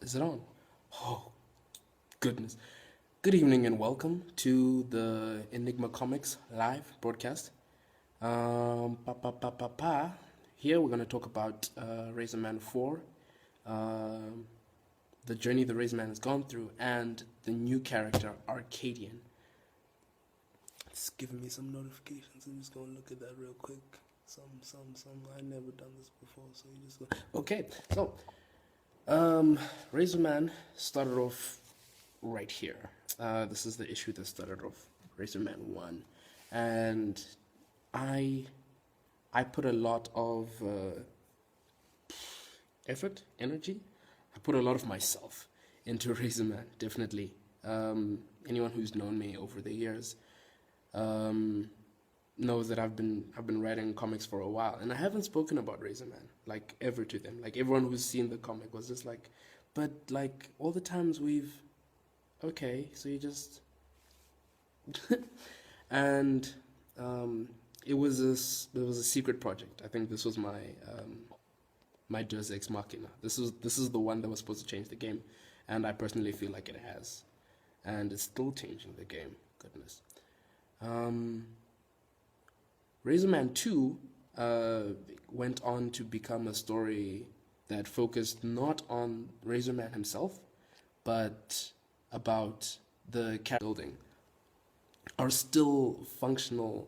Is it on? Oh, goodness. Good evening and welcome to the Enigma Comix live broadcast. Pa, pa, pa, pa, pa. Here we're going to talk about RazorMan 4, um, the journey the RazorMan has gone through, and the new character, Arcadian. It's giving me some notifications. I'm just going to look at that real quick. Some. I never done this before, so you just go. Okay, so RazorMan started off right here. This is the issue that started off RazorMan 1. And I put a lot of effort, energy. I put a lot of myself into RazorMan, definitely. Anyone who's known me over the years knows that I've been writing comics for a while, and I haven't spoken about RazorMan like ever to them. Like everyone who's seen the comic was just like, but like all the times we've okay, so you just and it was a secret project. I think this was my Deus Ex Machina. This is the one that was supposed to change the game, and I personally feel like it has, and it's still changing the game. Goodness. RazorMan 2 went on to become a story that focused not on RazorMan himself, but about the character building are still functional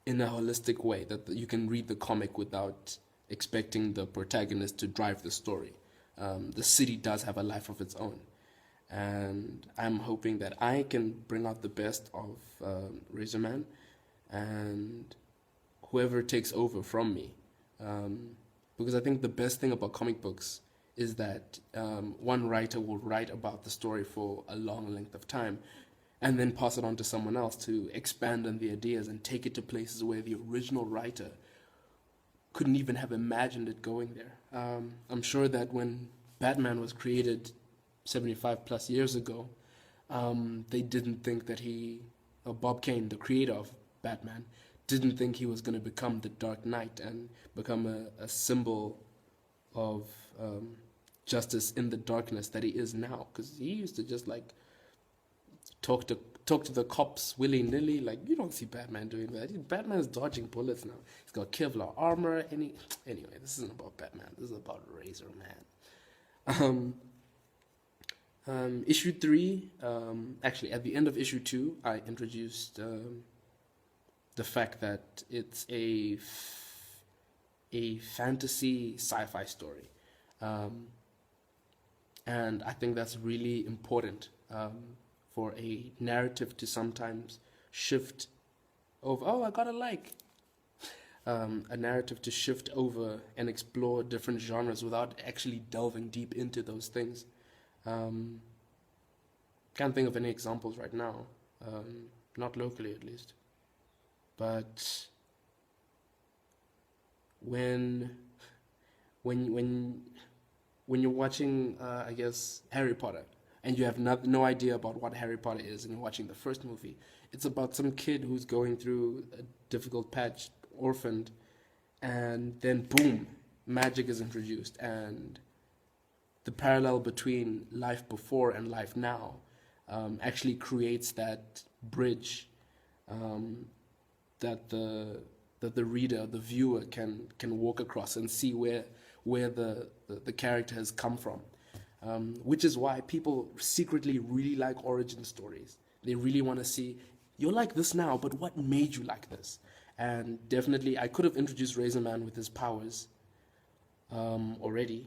in a holistic way that you can read the comic without expecting the protagonist to drive the story. The city does have a life of its own, and I'm hoping that I can bring out the best of RazorMan and whoever takes over from me. Because I think the best thing about comic books is that one writer will write about the story for a long length of time and then pass it on to someone else to expand on the ideas and take it to places where the original writer couldn't even have imagined it going there. I'm sure that when Batman was created 75 plus years ago, they didn't think that Bob Kane, the creator of Batman, didn't think he was going to become the Dark Knight and become a symbol of justice in the darkness that he is now. Because he used to just like talk to the cops willy nilly. Like, you don't see Batman doing that. Batman is dodging bullets now. He's got Kevlar armor. Anyway, this isn't about Batman. This is about RazorMan. Issue 3. Actually, at the end of issue 2, I introduced the fact that it's a fantasy sci-fi story, and I think that's really important for a narrative to sometimes shift over. Oh, I got a like. A narrative to shift over and explore different genres without actually delving deep into those things. Can't think of any examples right now, not locally at least. But when you're watching, I guess, Harry Potter, and you have no idea about what Harry Potter is, and you're watching the first movie, it's about some kid who's going through a difficult patch, orphaned, and then boom, magic is introduced, and the parallel between life before and life now actually creates that bridge. That the reader, the viewer can walk across and see where the character has come from, which is why people secretly really like origin stories. They really want to see, you're like this now, but what made you like this? And definitely, I could have introduced RazorMan with his powers already,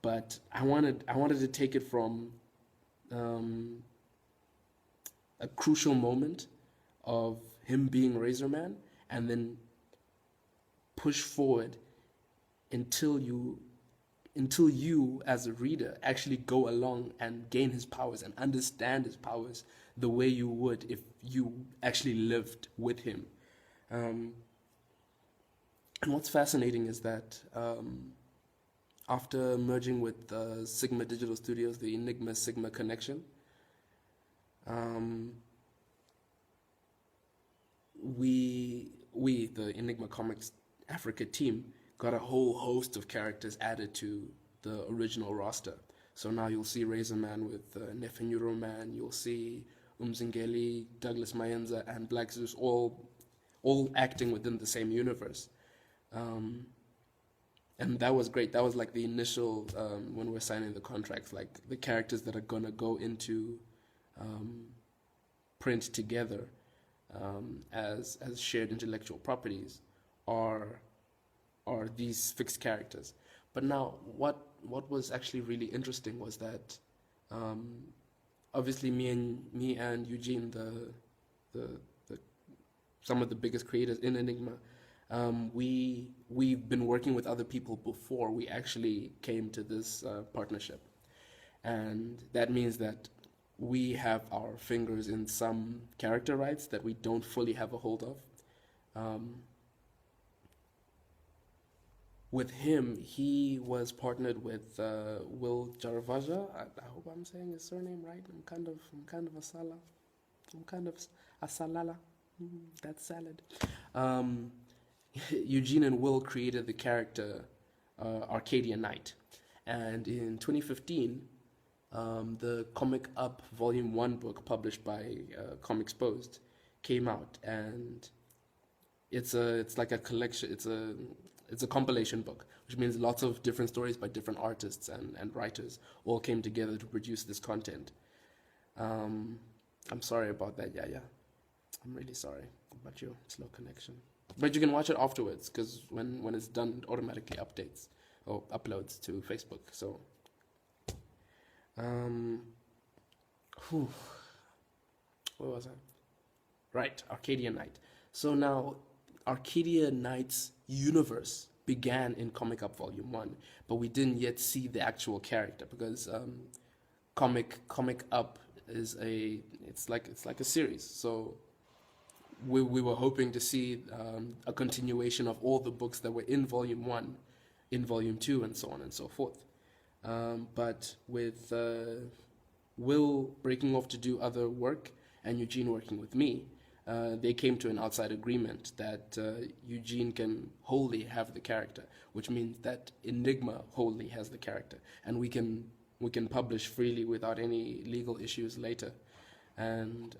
but I wanted to take it from a crucial moment of him being RazorMan, and then push forward until you as a reader actually go along and gain his powers and understand his powers the way you would if you actually lived with him. And what's fascinating is that after merging with Sigma Digital Studios, the Enigma Sigma connection, we the Enigma Comix Africa team got a whole host of characters added to the original roster. So now you'll see RazorMan with Nefenyuro Man, you'll see Umzingeli, Douglas Mayenza, and Black Zeus all acting within the same universe. And that was great. That was like the initial, when we're signing the contracts, like the characters that are going to go into print together as shared intellectual properties are these fixed characters. But now, what was actually really interesting was that obviously me and Eugene, the some of the biggest creators in Enigma, we've been working with other people before we actually came to this partnership, and that means that we have our fingers in some character rights that we don't fully have a hold of. With him, he was partnered with Will Jaravaja. I hope I'm saying his surname right. I'm kind of a Sala. I'm kind of a Salala. That's salad. Eugene and Will created the character Arcadian Knight, and in 2015, the Comic Up Volume 1 book published by Comics Post came out, and it's like a collection. It's a compilation book, which means lots of different stories by different artists and writers all came together to produce this content. I'm sorry about that, yeah. I'm really sorry about your slow connection. But you can watch it afterwards, because when it's done, it automatically updates or uploads to Facebook. So, where was I? Right, Arcadian Knight. So now, Arcadian Knight's universe began in Comic Up Volume 1, but we didn't yet see the actual character, because Comic Up is it's like a series. So we were hoping to see a continuation of all the books that were in Volume 1, in Volume 2, and so on and so forth. But with Will breaking off to do other work and Eugene working with me, they came to an outside agreement that Eugene can wholly have the character, which means that Enigma wholly has the character, and we can publish freely without any legal issues later. And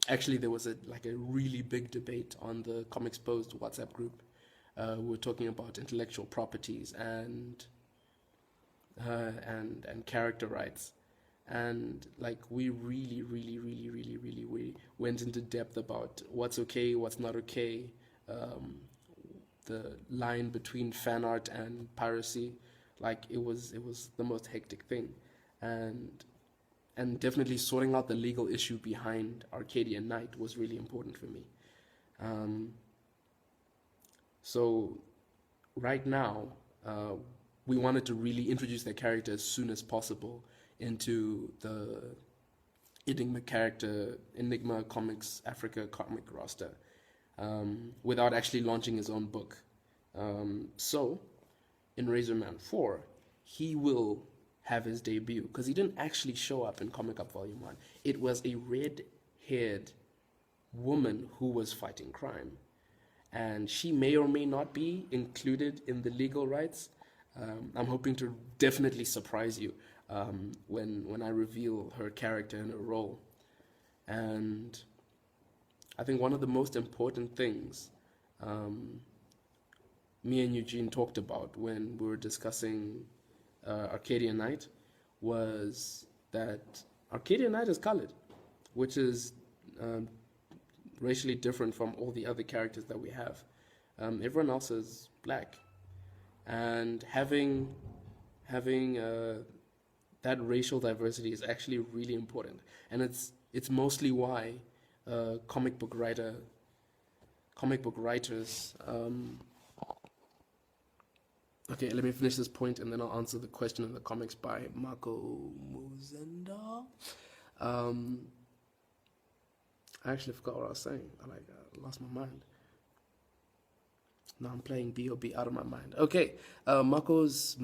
actually, there was a really big debate on the Comics Post WhatsApp group. We were talking about intellectual properties and character rights. And we really went into depth about what's okay, what's not okay, the line between fan art and piracy. It was the most hectic thing, and definitely sorting out the legal issue behind Arcadian Knight was really important for me. So right now, we wanted to really introduce that character as soon as possible into the Enigma Comix Africa comic roster, without actually launching his own book. So in RazorMan 4, he will have his debut, because he didn't actually show up in Comic Up Volume 1. It was a red-haired woman who was fighting crime, and she may or may not be included in the legal rights. I'm hoping to definitely surprise you when I reveal her character and her role. And I think one of the most important things me and Eugene talked about when we were discussing Arcadian Knight was that Arcadian Knight is colored, which is racially different from all the other characters that we have. Everyone else is black, and having that racial diversity is actually really important, and it's mostly why comic book writers. Okay, let me finish this point and then I'll answer the question in the comics by Marco Muzenda. I actually forgot what I was saying. I lost my mind. Now I'm playing B.O.B. out of my mind. Okay, Marco's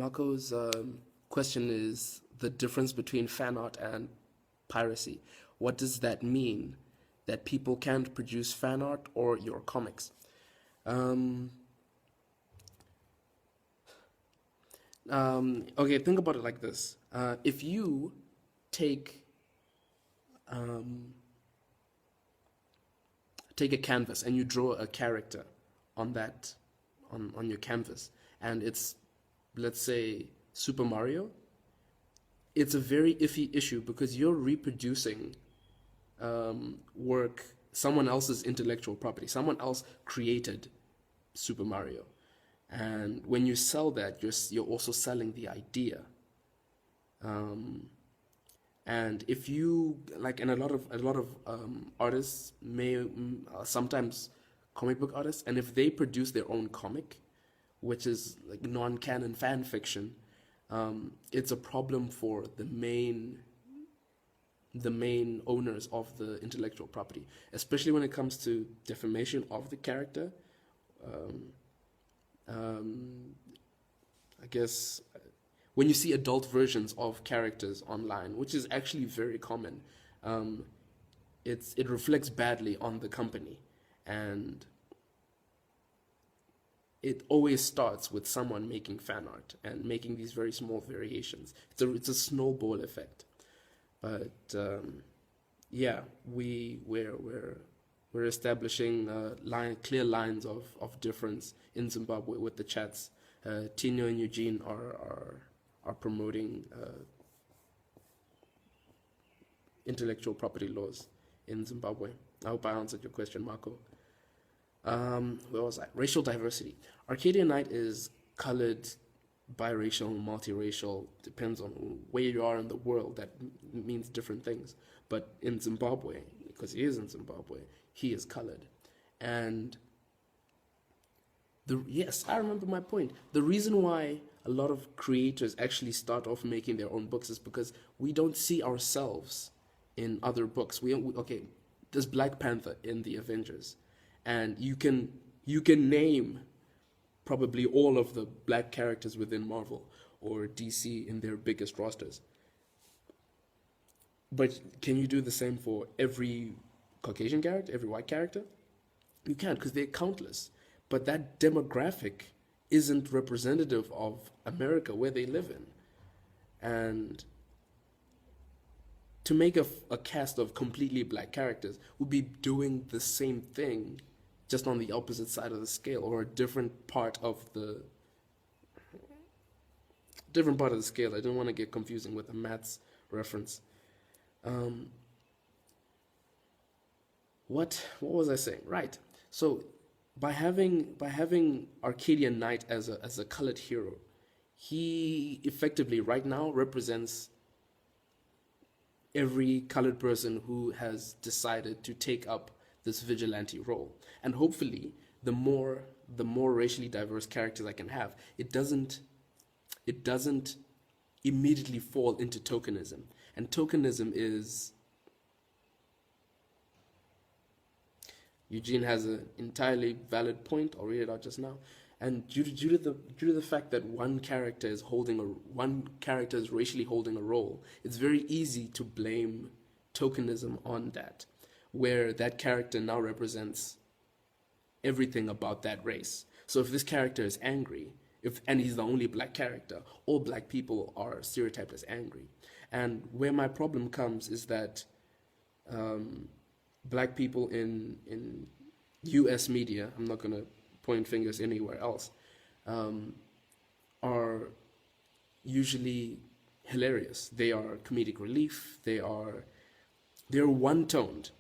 question is the difference between fan art and piracy. What does that mean? That people can't produce fan art or your comics? Okay, think about it like this. If you take um, take a canvas and you draw a character on that on your canvas, and it's, let's say, Super Mario, it's a very iffy issue because you're reproducing work, someone else's intellectual property. Someone else created Super Mario, and when you sell that, you're also selling the idea. Um, and if you like, and a lot of artists sometimes comic book artists, and if they produce their own comic, which is like non-canon fan fiction, it's a problem for the main owners of the intellectual property, especially when it comes to defamation of the character. Um, um, I guess when you see adult versions of characters online, which is actually very common, um, it reflects badly on the company, and it always starts with someone making fan art and making these very small variations. It's a snowball effect. But yeah, we're establishing clear lines of difference in Zimbabwe with the chats. Tino and Eugene are promoting intellectual property laws in Zimbabwe. I hope I answered your question, Marco. Where was I? Racial diversity. Arcadian Night is colored, biracial, multiracial, depends on where you are in the world. That means different things. But in Zimbabwe, because he is in Zimbabwe, he is colored. And yes, I remember my point. The reason why a lot of creators actually start off making their own books is because we don't see ourselves in other books. Okay, there's Black Panther in the Avengers, and you can name probably all of the black characters within Marvel or DC in their biggest rosters. But can you do the same for every Caucasian character, every white character? You can't, because they're countless. But that demographic isn't representative of America, where they live in. And to make a cast of completely black characters would be doing the same thing, just on the opposite side of the scale, or a different part of the scale. I didn't want to get confusing with a maths reference. What was I saying? Right. So by having Arcadian Knight as a colored hero, he effectively right now represents every colored person who has decided to take up this vigilante role. And hopefully, the more racially diverse characters I can have, it doesn't immediately fall into tokenism. And tokenism is, Eugene has an entirely valid point. I'll read it out just now. And due to the fact that one character is racially holding a role, it's very easy to blame tokenism on that, where that character now represents everything about that race. So if this character is angry, and he's the only black character, all black people are stereotyped as angry. And where my problem comes is that black people in U.S. media, I'm not going to point fingers anywhere else, are usually hilarious. They are comedic relief. They're one-toned.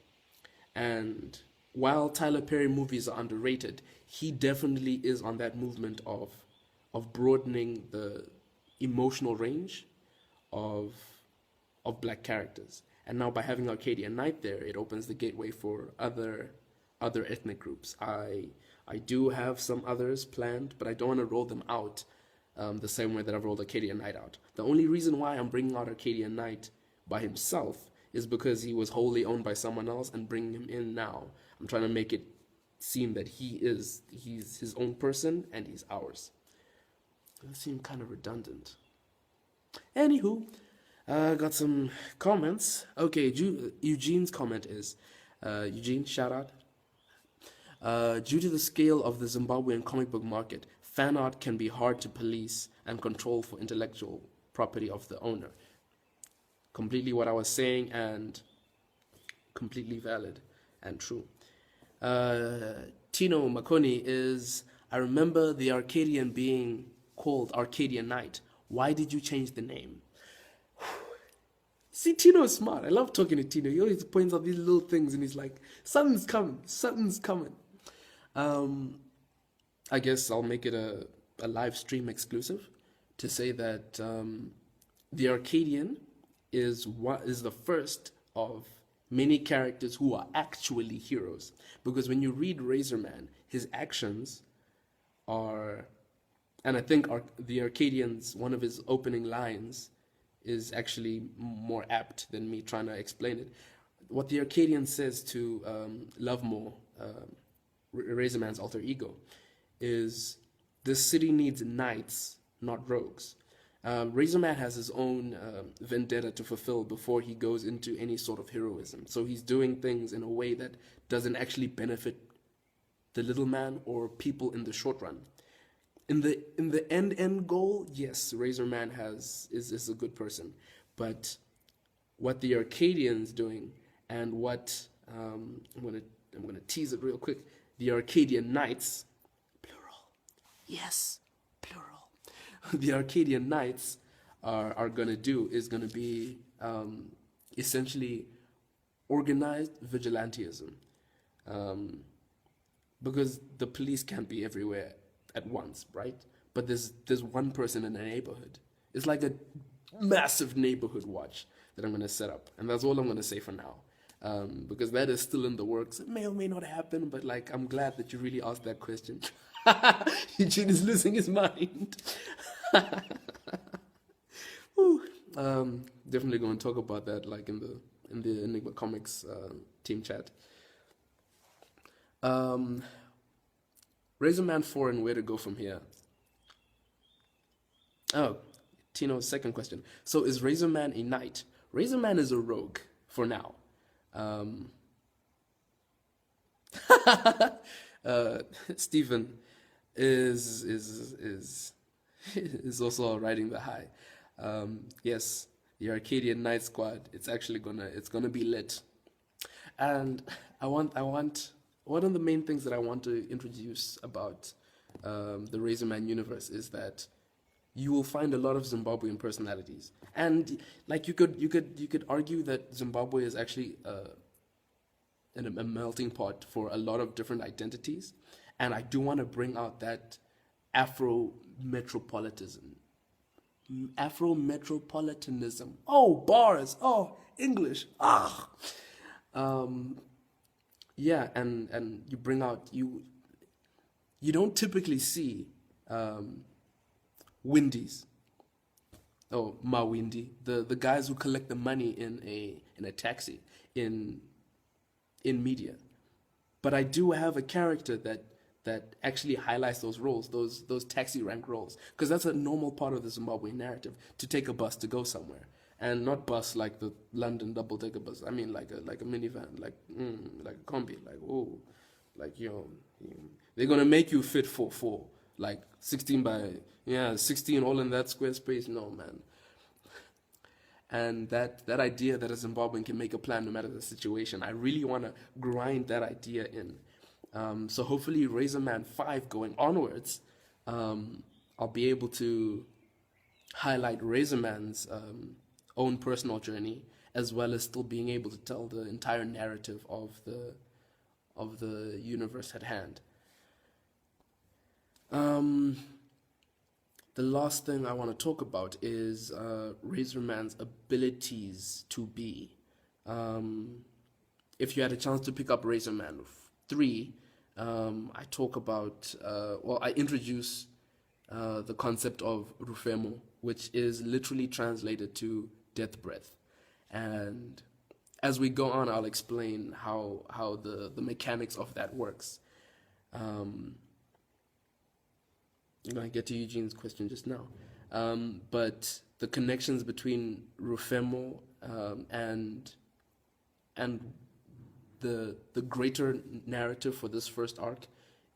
And while Tyler Perry movies are underrated, he definitely is on that movement of broadening the emotional range of black characters. And now by having Arcadian Night there, it opens the gateway for other ethnic groups. I do have some others planned, but I don't want to roll them out the same way that I've rolled Arcadian Night out. The only reason why I'm bringing out Arcadian Night by himself is because he was wholly owned by someone else, and bringing him in now, I'm trying to make it seem that he's his own person and he's ours. That seemed kind of redundant. Anywho, got some comments. Okay, Eugene's comment is, Eugene, shout out. Due to the scale of the Zimbabwean comic book market, fan art can be hard to police and control for intellectual property of the owner. completely what I was saying and completely valid and true. Tino Makoni is, I remember the Arcadian being called Arcadian Knight. Why did you change the name? See, Tino is smart. I love talking to Tino. He always points out these little things and he's like, something's coming, something's coming. I guess I'll make it a live stream exclusive to say that the Arcadian is the first of many characters who are actually heroes. Because when you read RazorMan, his actions are, and I think the Arcadian's, one of his opening lines is actually more apt than me trying to explain it. What the Arcadian says to Lovemore, RazorMan's alter ego, is this city needs knights, not rogues. RazorMan has his own vendetta to fulfill before he goes into any sort of heroism. So he's doing things in a way that doesn't actually benefit the little man or people in the short run. In the end goal, yes, RazorMan is a good person, but what the Arcadian's doing and what I'm gonna tease it real quick. The Arcadian Knights, plural, yes, plural. The Arcadian Knights are gonna do is gonna be essentially organized vigilantism, because the police can't be everywhere at once, right? But there's one person in a neighborhood. It's like a massive neighborhood watch that I'm gonna set up, and that's all I'm gonna say for now, because that is still in the works. It may or may not happen, but like I'm glad that you really asked that question. Eugene is losing his mind. Definitely going to talk about that like in the Enigma Comix team chat. RazorMan 4 and where to go from here. Oh, Tino's second question. So is RazorMan a knight? RazorMan is a rogue for now. Stephen is also riding the high. Yes, the Arcadian Knight Squad. It's actually gonna be lit. And I want one of the main things that I want to introduce about the RazorMan universe is that you will find a lot of Zimbabwean personalities, and like you could argue that Zimbabwe is actually a melting pot for a lot of different identities, and I do want to bring out that Afro-metropolitanism. Oh, bars. Oh, English. Ah. Yeah, and you bring out you don't typically see Windies. Oh, Mawindi, the guys who collect the money in a taxi in media. But I do have a character that actually highlights those roles, those taxi rank roles, because that's a normal part of the Zimbabwean narrative, to take a bus to go somewhere, and not bus like the London double-decker bus. I mean like a minivan, like a combi, like they're gonna make you fit for like 16 by 16 all in that square space. No, man. And that idea that a Zimbabwean can make a plan no matter the situation, I really want to grind that idea in. So hopefully RazorMan 5 going onwards, I'll be able to highlight RazorMan's own personal journey, as well as still being able to tell the entire narrative of the universe at hand. The last thing I want to talk about is RazorMan's abilities to be. If you had a chance to pick up RazorMan 3, I talk about, I introduce the concept of Rufemo, which is literally translated to death breath. And as we go on, I'll explain how the mechanics of that works. I'm going to get to Eugene's question just now. But the connections between Rufemo and the greater narrative for this first arc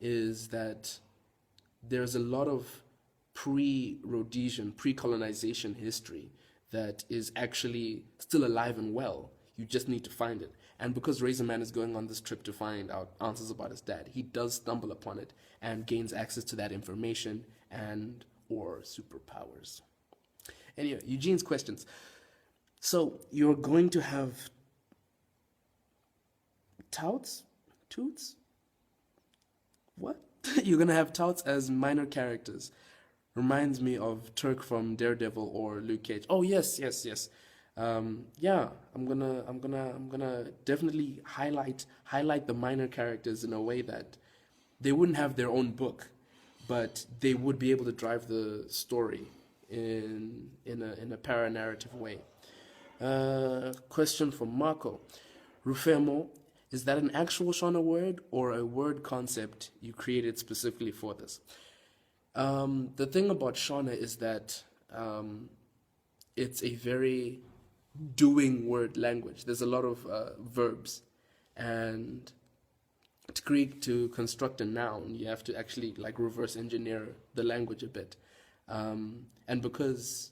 is that there's a lot of pre-Rhodesian, pre-colonization history that is actually still alive and well. You just need to find it. And because RazorMan is going on this trip to find out answers about his dad, he does stumble upon it and gains access to that information and or superpowers. Anyway, Eugene's questions. So you're going to have toots? What? You're gonna have touts as minor characters. Reminds me of Turk from Daredevil or Luke Cage. Oh yes. Yeah, I'm gonna definitely highlight the minor characters in a way that they wouldn't have their own book, but they would be able to drive the story in a para-narrative way. Question from Marco. Rufemo, is that an actual Shona word or a word concept you created specifically for this? The thing about Shona is that it's a very doing word language. There's a lot of verbs, and to construct a noun, you have to actually like reverse engineer the language a bit. And because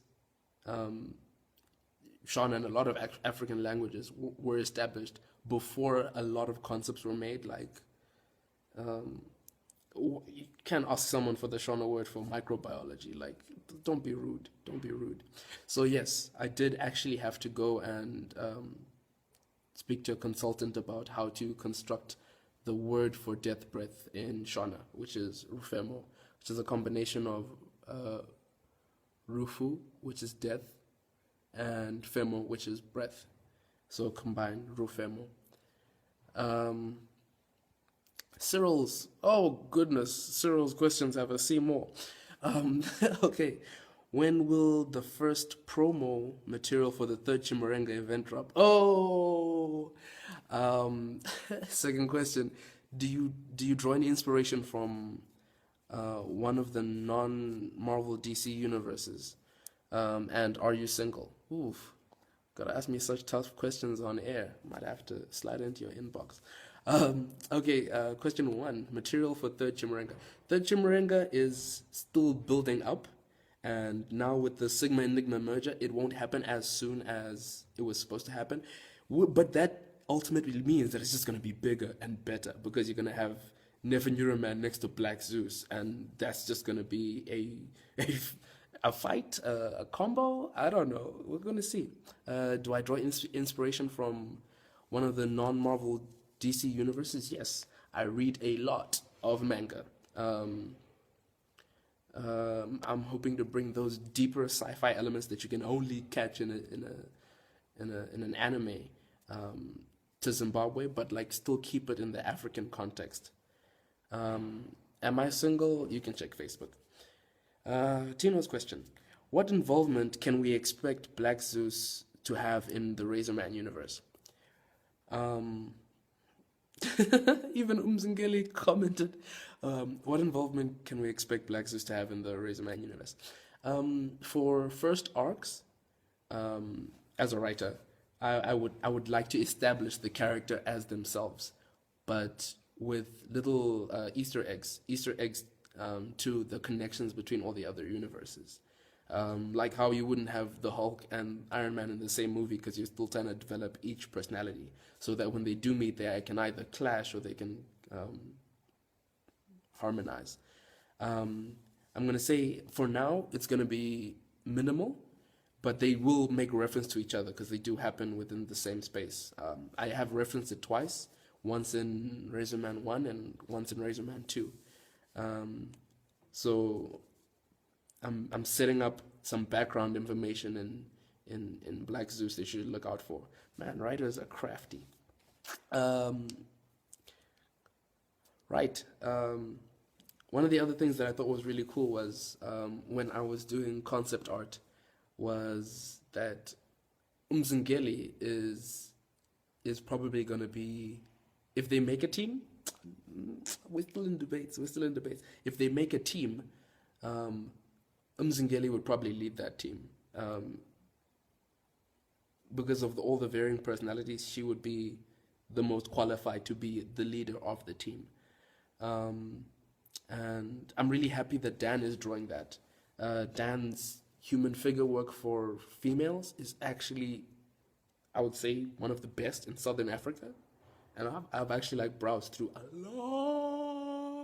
Shona and a lot of African languages were established before a lot of concepts were made, like you can't ask someone for the Shona word for microbiology. Like, don't be rude. So yes, I did actually have to go and speak to a consultant about how to construct the word for death breath in Shona, which is Rufemo, which is a combination of Rufu, which is death, and Femo, which is breath. So combined, Rufemo. Cyril's questions have a C more. Okay, when will the first promo material for the third Chimurenga event drop? Second question, do you draw any inspiration from one of the non-Marvel DC universes? And are you single? Oof, gotta ask me such tough questions on air. Might have to slide into your inbox. Question 1, material for third Chimurenga. Third Chimurenga is still building up, and now with the Sigma Enigma merger, it won't happen as soon as it was supposed to happen. But that ultimately means that it's just going to be bigger and better, because you're going to have Neferuman next to Black Zeus, and that's just going to be a fight, a combo. I don't know. We're going to see. Do I draw inspiration from one of the non-Marvel DC universes? Yes, I read a lot of manga. I'm hoping to bring those deeper sci-fi elements that you can only catch in an anime to Zimbabwe, but like still keep it in the African context. Am I single? You can check Facebook. Tino's question: what involvement can we expect Black Zeus to have in the RazorMan universe? Even Umzingeli commented, what involvement can we expect Black Zeus to have in the RazorMan universe? For first arcs, as a writer, I would like to establish the character as themselves, but with little Easter eggs to the connections between all the other universes. Like how you wouldn't have the Hulk and Iron Man in the same movie because you're still trying to develop each personality, so that when they do meet, they can either clash or they can harmonize. I'm going to say for now it's going to be minimal, but they will make reference to each other because they do happen within the same space. I have referenced it twice, once in RazorMan 1 and once in RazorMan 2. So I'm setting up some background information in Black Zeus they should look out for. Man, writers are crafty. One of the other things that I thought was really cool was when I was doing concept art was that Umzingeli is probably going to be, if they make a team, we're still in debates. If they make a team, Umzingeli would probably lead that team. Because of all the varying personalities, she would be the most qualified to be the leader of the team. And I'm really happy that Dan is drawing that. Dan's human figure work for females is actually, I would say, one of the best in Southern Africa. And I've actually like browsed through a lot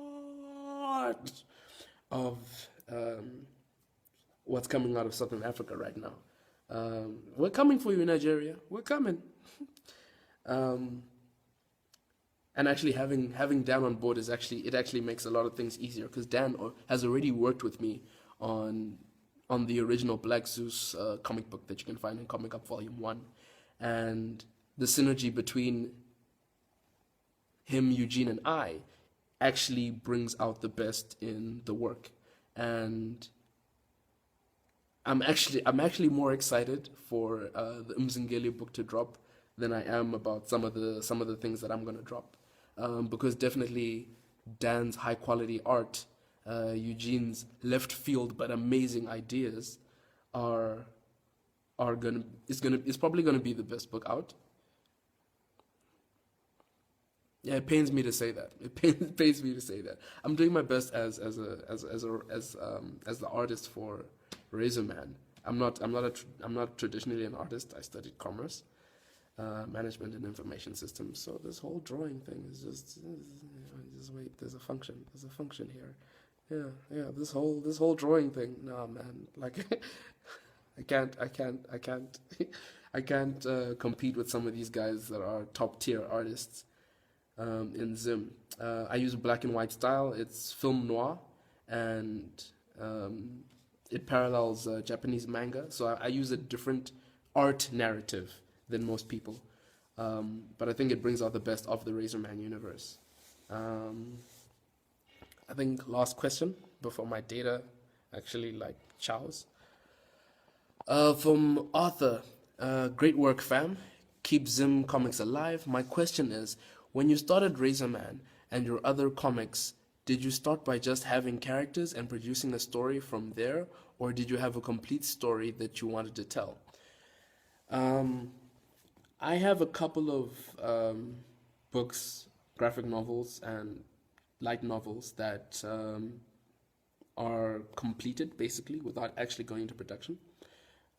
of what's coming out of Southern Africa right now. We're coming for you, Nigeria. We're coming. And actually having Dan on board is actually makes a lot of things easier, because Dan has already worked with me on the original Black Zeus comic book that you can find in Comic Up Volume 1. And the synergy between him, Eugene, and I actually brings out the best in the work. And I'm actually more excited for the Mzingeli book to drop than I am about some of the things that I'm gonna drop, because definitely Dan's high quality art, Eugene's left field but amazing ideas is probably gonna be the best book out. Yeah, it pains me to say that. It pains me to say that. I'm doing my best as the artist for RazorMan. I'm not traditionally an artist. I studied commerce, management and information systems. So this whole drawing thing is just wait. There's a function here. Yeah. This whole drawing thing. Nah, man. Like, I can't compete with some of these guys that are top tier artists in Zim. I use a black and white style. It's film noir, and it parallels Japanese manga. So I use a different art narrative than most people. But I think it brings out the best of the RazorMan universe. I think last question before my data actually like chows. From Arthur, great work, fam. Keep Zim comics alive. My question is, when you started RazorMan and your other comics, did you start by just having characters and producing a story from there, or did you have a complete story that you wanted to tell? I have a couple of books, graphic novels, and light novels that are completed basically without actually going into production.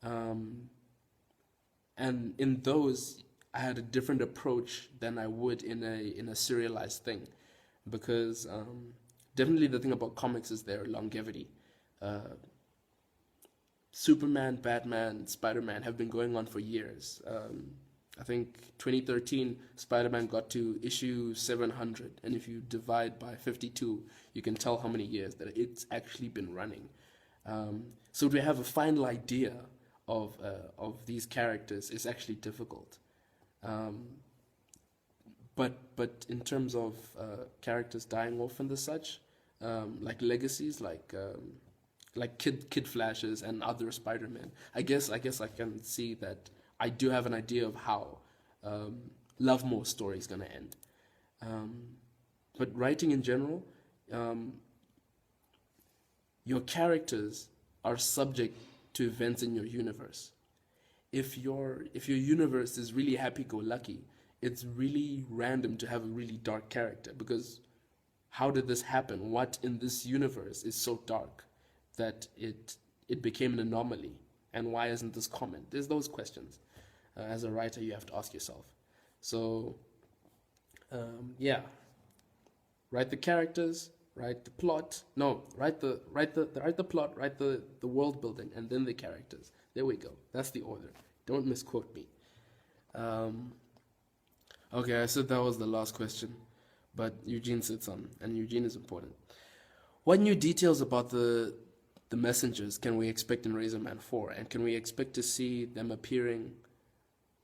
And in those, I had a different approach than I would in a serialized thing, because definitely the thing about comics is their longevity. Superman, Batman, Spider-Man have been going on for years. I think 2013, Spider-Man got to issue 700, and if you divide by 52, you can tell how many years that it's actually been running. So to have a final idea of these characters is actually difficult. But in terms of characters dying off and the such, like legacies, like Kid Flashes and other Spider-Man, I guess I can see that I do have an idea of how Lovemore's story is gonna end. But writing in general, your characters are subject to events in your universe. If your universe is really happy-go-lucky, it's really random to have a really dark character, because how did this happen? What in this universe is so dark that it became an anomaly? And why isn't this common? There's those questions. As a writer, you have to ask yourself. So, yeah, write the characters, write the plot. No, write the plot, write the world building, and then the characters. There we go. That's the order. Don't misquote me. Okay, I said that was the last question, but Eugene sits on, and Eugene is important. What new details about the messengers can we expect in RazorMan 4, and can we expect to see them appearing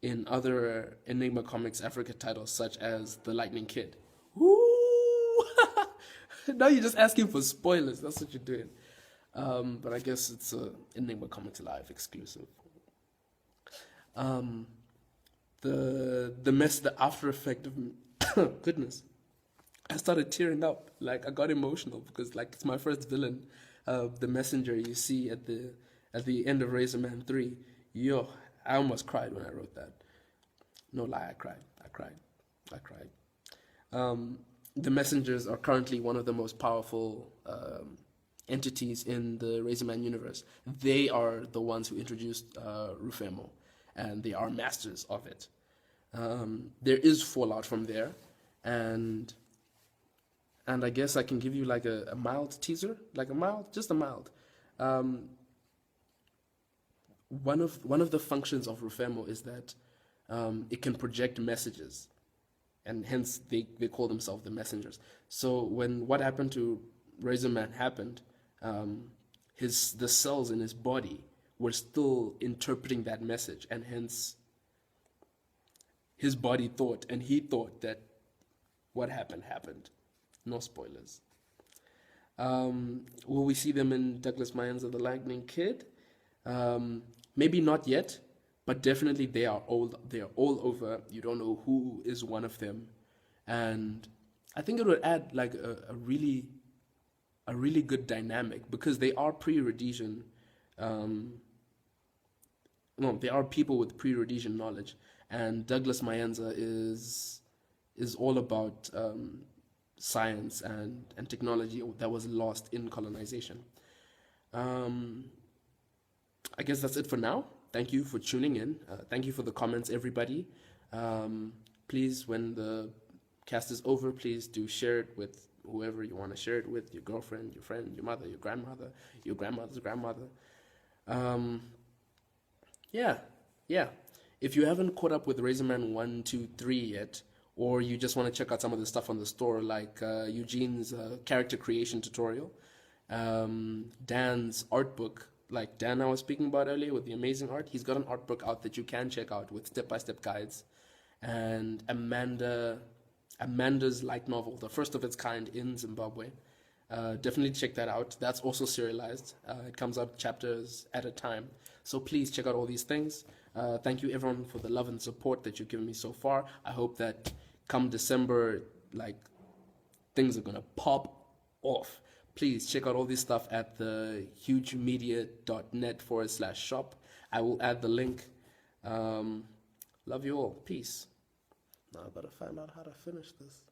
in other Enigma Comix Africa titles, such as The Lightning Kid? Ooh! Now you're just asking for spoilers. That's what you're doing. But I guess it's a Enigma Comix Live exclusive. The after effect of goodness, I started tearing up. Like, I got emotional because, like, it's my first villain, the messenger you see at the end of RazorMan 3. Yo, I almost cried when I wrote that. No lie, I cried. The messengers are currently one of the most powerful entities in the RazorMan universe. They are the ones who introduced Rufemo, and they are masters of it. There is fallout from there, and I guess I can give you like a mild teaser, just a mild. One of the functions of Rufemo is that it can project messages, and hence they call themselves the messengers. So when what happened to RazorMan happened, the cells in his body were still interpreting that message, and hence his body thought, and he thought that what happened. No spoilers. Will we see them in Douglas Mayans of the Lightning Kid? Maybe not yet, but definitely they are all over. You don't know who is one of them, and I think it would add like a really good dynamic, because they are pre-Rhodesian. They are people with pre-Rhodesian knowledge, and Douglas Mayenza is all about science and technology that was lost in colonization. I guess that's it for now. Thank you for tuning in. Thank you for the comments, everybody. Please, when the cast is over, please do share it with whoever you want to share it with, your girlfriend, your friend, your mother, your grandmother, your grandmother's grandmother. Yeah. If you haven't caught up with RazorMan 1, 2, 3 yet, or you just want to check out some of the stuff on the store, like Eugene's character creation tutorial, Dan's art book, like Dan I was speaking about earlier with the amazing art, he's got an art book out that you can check out with step-by-step guides, and Amanda's light novel, the first of its kind in Zimbabwe. Definitely check that out. That's also serialized. It comes out chapters at a time. So please check out all these things. Thank you everyone for the love and support that you've given me so far. I hope that come December, like, things are gonna pop off. Please check out all this stuff at the hugemedia.net/shop. I will add the link. Love you all. Peace. Now I gotta find out how to finish this.